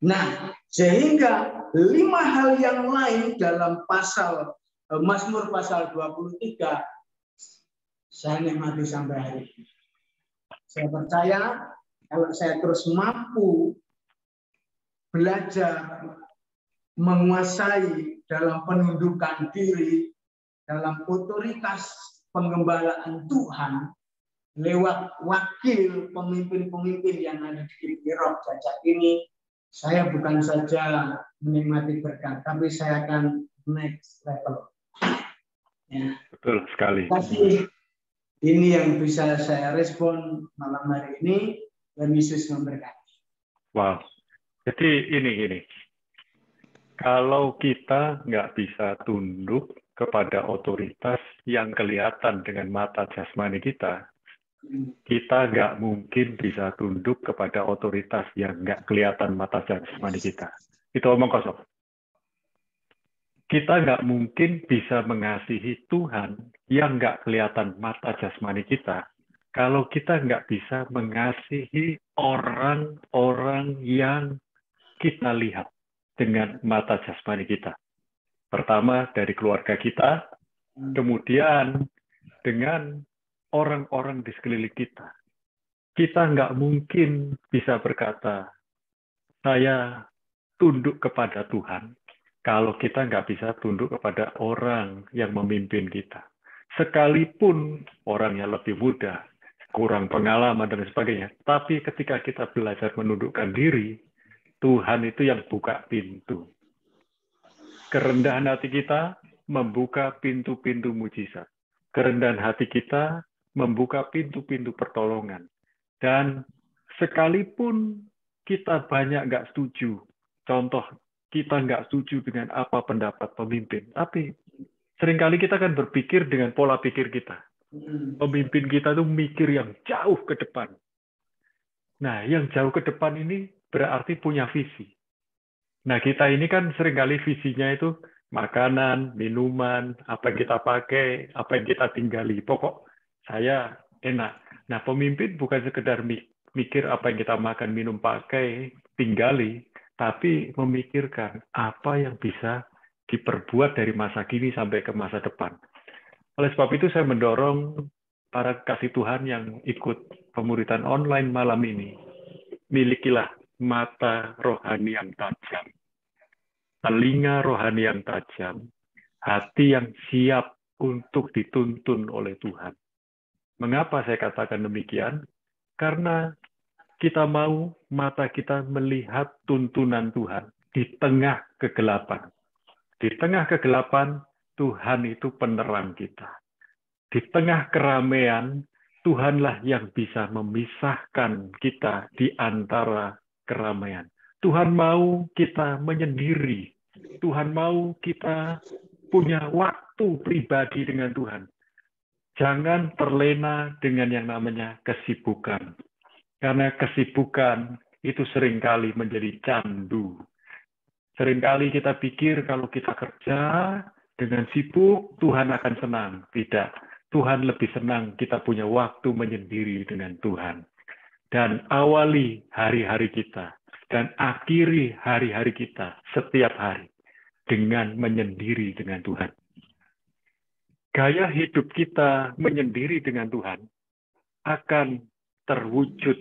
Nah, sehingga 5 hal yang lain dalam pasal Mazmur pasal 23 saya nikmati sampai hari ini. Saya percaya kalau saya terus mampu belajar menguasai dalam penundukan diri, dalam otoritas penggembalaan Tuhan lewat wakil pemimpin-pemimpin yang ada di Rob Jajak ini, saya bukan saja menikmati berkat, tapi saya akan next level. Ya. Betul sekali. Ini yang bisa saya respon malam hari ini. Dan Yesus memberkati. Wow. Jadi ini. Kalau kita nggak bisa tunduk kepada otoritas yang kelihatan dengan mata jasmani kita nggak mungkin bisa tunduk kepada otoritas yang nggak kelihatan mata jasmani kita. Itu omong kosong. Kita nggak mungkin bisa mengasihi Tuhan yang nggak kelihatan mata jasmani kita kalau kita nggak bisa mengasihi orang-orang yang kita lihat dengan mata jasmani kita. Pertama dari keluarga kita, kemudian dengan orang-orang di sekeliling kita. Kita nggak mungkin bisa berkata, saya tunduk kepada Tuhan, kalau kita nggak bisa tunduk kepada orang yang memimpin kita. Sekalipun orangnya lebih muda, kurang pengalaman dan sebagainya, tapi ketika kita belajar menundukkan diri, Tuhan itu yang buka pintu. Kerendahan hati kita membuka pintu-pintu mujizat. Kerendahan hati kita membuka pintu-pintu pertolongan. Dan sekalipun kita banyak nggak setuju, contoh kita nggak setuju dengan apa pendapat pemimpin, tapi seringkali kita kan berpikir dengan pola pikir kita. Pemimpin kita tuh mikir yang jauh ke depan. Nah, yang jauh ke depan ini berarti punya visi. Nah, kita ini kan seringkali visinya itu makanan, minuman, apa yang kita pakai, apa yang kita tinggali. Pokok saya enak. Nah, pemimpin bukan sekedar mikir apa yang kita makan, minum, pakai, tinggali, tapi memikirkan apa yang bisa diperbuat dari masa kini sampai ke masa depan. Oleh sebab itu saya mendorong para kasih Tuhan yang ikut pemuridan online malam ini, milikilah mata rohani yang tajam, telinga rohani yang tajam, hati yang siap untuk dituntun oleh Tuhan. Mengapa saya katakan demikian? Karena kita mau mata kita melihat tuntunan Tuhan di tengah kegelapan. Di tengah kegelapan, Tuhan itu penerang kita. Di tengah keramaian, Tuhanlah yang bisa memisahkan kita di antara keramaian. Tuhan mau kita menyendiri. Tuhan mau kita punya waktu pribadi dengan Tuhan. Jangan terlena dengan yang namanya kesibukan. Karena kesibukan itu seringkali menjadi candu. Seringkali kita pikir kalau kita kerja dengan sibuk, Tuhan akan senang. Tidak. Tuhan lebih senang kita punya waktu menyendiri dengan Tuhan. Dan awali hari-hari kita. Dan akhiri hari-hari kita setiap hari. Dengan menyendiri dengan Tuhan. Gaya hidup kita menyendiri dengan Tuhan akan terwujud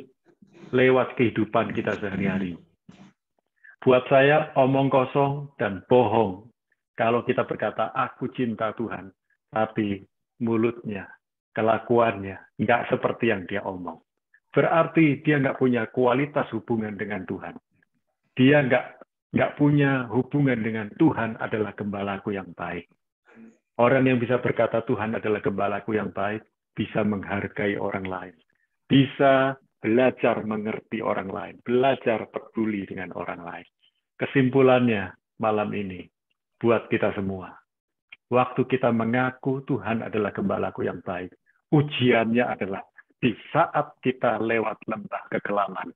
lewat kehidupan kita sehari-hari. Buat saya, omong kosong dan bohong kalau kita berkata, aku cinta Tuhan, tapi mulutnya, kelakuannya, nggak seperti yang dia omong. Berarti dia nggak punya kualitas hubungan dengan Tuhan. Dia nggak punya hubungan dengan Tuhan adalah gembalaku yang baik. Orang yang bisa berkata Tuhan adalah gembalaku yang baik, bisa menghargai orang lain. Bisa belajar mengerti orang lain, belajar peduli dengan orang lain. Kesimpulannya malam ini, buat kita semua, waktu kita mengaku Tuhan adalah gembalaku yang baik, ujiannya adalah di saat kita lewat lembah kekelaman,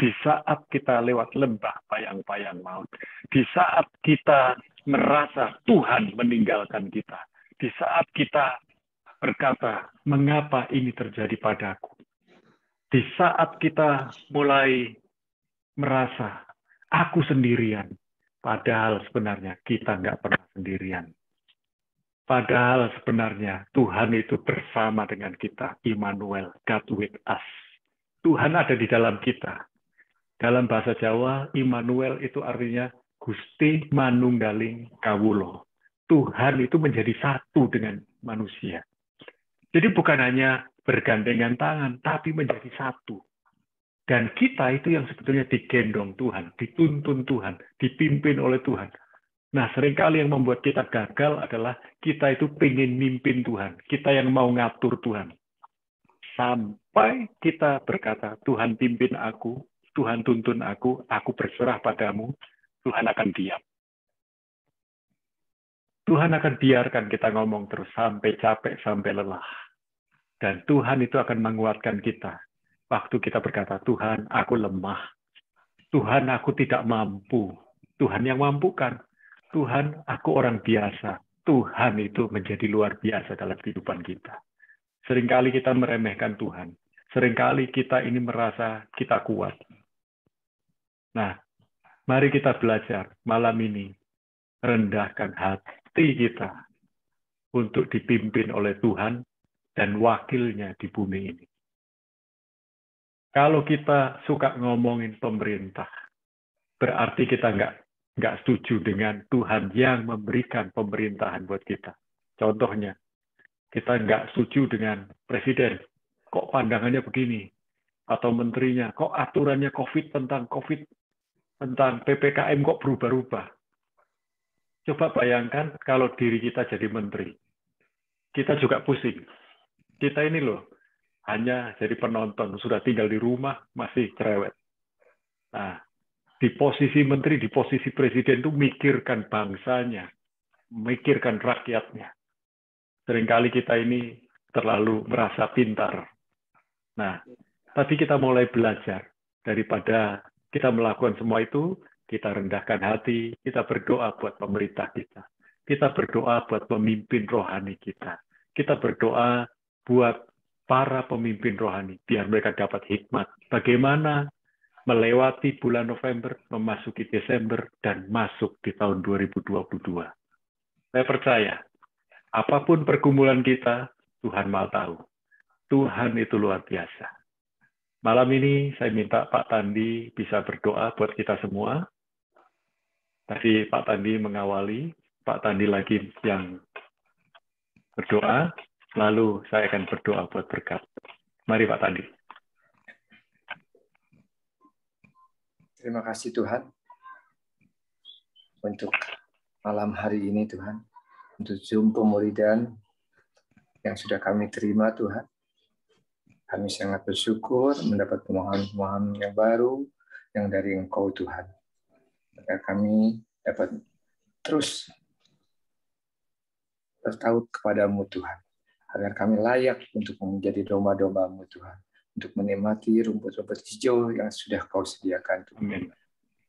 di saat kita lewat lembah bayang-bayang maut, di saat kita merasa Tuhan meninggalkan kita, di saat kita berkata, mengapa ini terjadi padaku? Di saat kita mulai merasa, aku sendirian. Padahal sebenarnya kita nggak pernah sendirian. Padahal sebenarnya Tuhan itu bersama dengan kita. Immanuel, God with us. Tuhan ada di dalam kita. Dalam bahasa Jawa, Immanuel itu artinya Gusti Manunggaling Kawulo. Tuhan itu menjadi satu dengan manusia. Jadi bukan hanya bergandengan tangan, tapi menjadi satu. Dan kita itu yang sebetulnya digendong Tuhan, dituntun Tuhan, dipimpin oleh Tuhan. Nah, seringkali yang membuat kita gagal adalah kita itu pengen mimpin Tuhan. Kita yang mau ngatur Tuhan. sampai kita berkata, Tuhan pimpin aku, Tuhan tuntun aku berserah padamu, Tuhan akan diam. Tuhan akan biarkan kita ngomong terus sampai capek, sampai lelah. Dan Tuhan itu akan menguatkan kita. Waktu kita berkata, Tuhan, aku lemah. Tuhan, aku tidak mampu. Tuhan yang mampukan. Tuhan, aku orang biasa. Tuhan itu menjadi luar biasa dalam kehidupan kita. Seringkali kita meremehkan Tuhan. Seringkali kita ini merasa kita kuat. Nah, mari kita belajar malam ini. Rendahkan hati kita untuk dipimpin oleh Tuhan dan wakilnya di bumi ini. Kalau kita suka ngomongin pemerintah, berarti kita nggak setuju dengan Tuhan yang memberikan pemerintahan buat kita. Contohnya, kita nggak setuju dengan presiden, kok pandangannya begini, atau menterinya, kok aturannya tentang COVID, tentang PPKM kok berubah-ubah. Coba bayangkan kalau diri kita jadi menteri, kita juga pusing. Kita ini loh, hanya jadi penonton, sudah tinggal di rumah, masih cerewet. Nah, di posisi menteri, di posisi presiden itu mikirkan bangsanya, mikirkan rakyatnya. Seringkali kita ini terlalu merasa pintar. Nah, tapi kita mulai belajar. Daripada kita melakukan semua itu, kita rendahkan hati, kita berdoa buat pemerintah kita. Kita berdoa buat pemimpin rohani kita. Kita berdoa buat para pemimpin rohani, biar mereka dapat hikmat. Bagaimana melewati bulan November, memasuki Desember, dan masuk di tahun 2022. Saya percaya, apapun pergumulan kita, Tuhan Maha tahu. Tuhan itu luar biasa. Malam ini saya minta Pak Tandi bisa berdoa buat kita semua. Tadi Pak Tandi mengawali, Pak Tandi lagi yang berdoa, lalu saya akan berdoa buat berkat. Mari Pak Tandi. Terima kasih Tuhan untuk malam hari ini Tuhan, untuk Zoom pemuridan yang sudah kami terima Tuhan. Kami sangat bersyukur mendapat pemahaman yang baru yang dari Engkau Tuhan. Agar kami dapat terus bertaut kepadamu Tuhan. Agar kami layak untuk menjadi domba-dombamu Tuhan. Untuk menikmati rumput-rumput hijau yang sudah Kau sediakan Tuhan. Amin.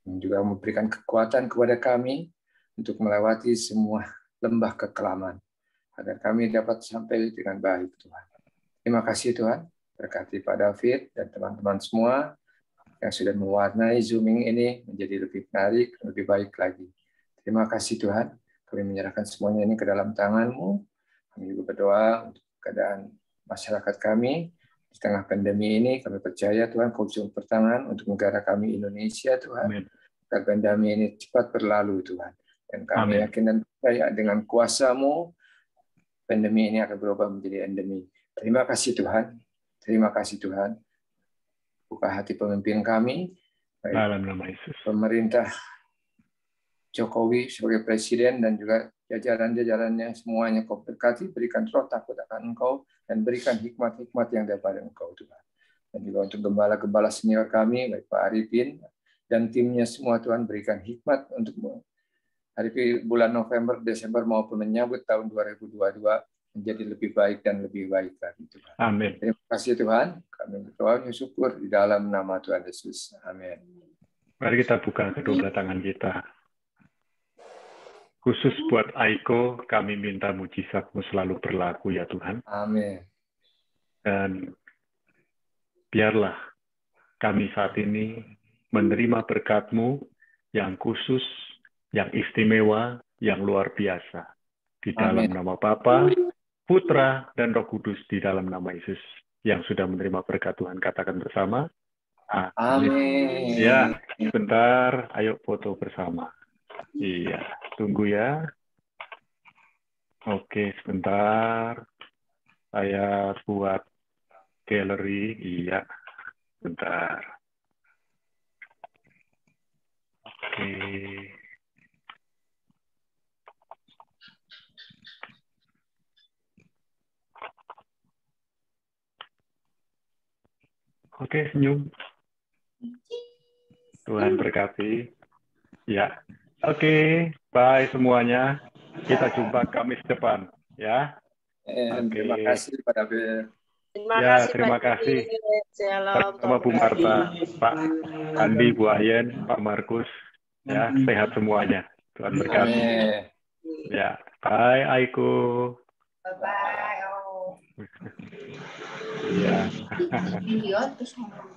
Dan juga memberikan kekuatan kepada kami untuk melewati semua lembah kekelaman. Agar kami dapat sampai dengan baik Tuhan. Terima kasih Tuhan. Berkati Pak David dan teman-teman semua yang sudah mewarnai Zooming ini menjadi lebih menarik, lebih baik lagi. Terima kasih Tuhan. Kami menyerahkan semuanya ini ke dalam tangan-Mu. Kami juga berdoa untuk keadaan masyarakat kami di tengah pandemi ini. Kami percaya Tuhan Kau jemput tangan untuk negara kami Indonesia Tuhan. Amin. Agar pandemi ini cepat berlalu Tuhan. Dan kami Amin. yakin dan percaya dengan kuasa-Mu, pandemi ini akan berubah menjadi endemi. Terima kasih Tuhan. Terima kasih Tuhan. Buka hati pemimpin kami, baik Dalam nama Yesus. pemerintah Jokowi sebagai presiden dan juga jajaran-jajarannya semuanya Kau berkati, berikan roh takut akan Engkau dan berikan hikmat-hikmat yang daripada Engkau Tuhan. Dan juga untuk gembala-gembala senior kami, baik Pak Arifin dan timnya semua Tuhan berikan hikmat untuk hari bulan November, Desember maupun menyambut tahun 2022 menjadi lebih baik dan lebih baik lagi Tuhan. Amin. Terima kasih Tuhan. Kami berdoa syukur di dalam nama Tuhan Yesus. Amin. Mari kita buka kedua tangan kita. Khusus buat Aiko, kami minta mujizat-Mu selalu berlaku ya Tuhan. Amin. Dan biarlah kami saat ini menerima berkat-Mu yang khusus, yang istimewa, yang luar biasa. Di dalam Amin. nama Bapa, Putra, dan Roh Kudus di dalam nama Yesus. Yang sudah menerima berkat Tuhan, katakan bersama. Amin. Amin. Ya, sebentar, ayo foto bersama. Iya, tunggu ya. Oke, sebentar. Saya buat galeri. Iya, sebentar. Oke. Oke, senyum. Tuhan berkati. Ya. Oke, bye semuanya. Kita jumpa Kamis depan, ya. Terima kasih Pak David. Terima Ya, kasih terima Pak kasih. David. Shalom. Sama Bu Marta, Pak Andi, Bu Ayen, Pak Markus. Ya, sehat semuanya. Tuhan berkati. Amin. Ya, bye Aiko. Bye-bye. Iya. Video terus ngomong.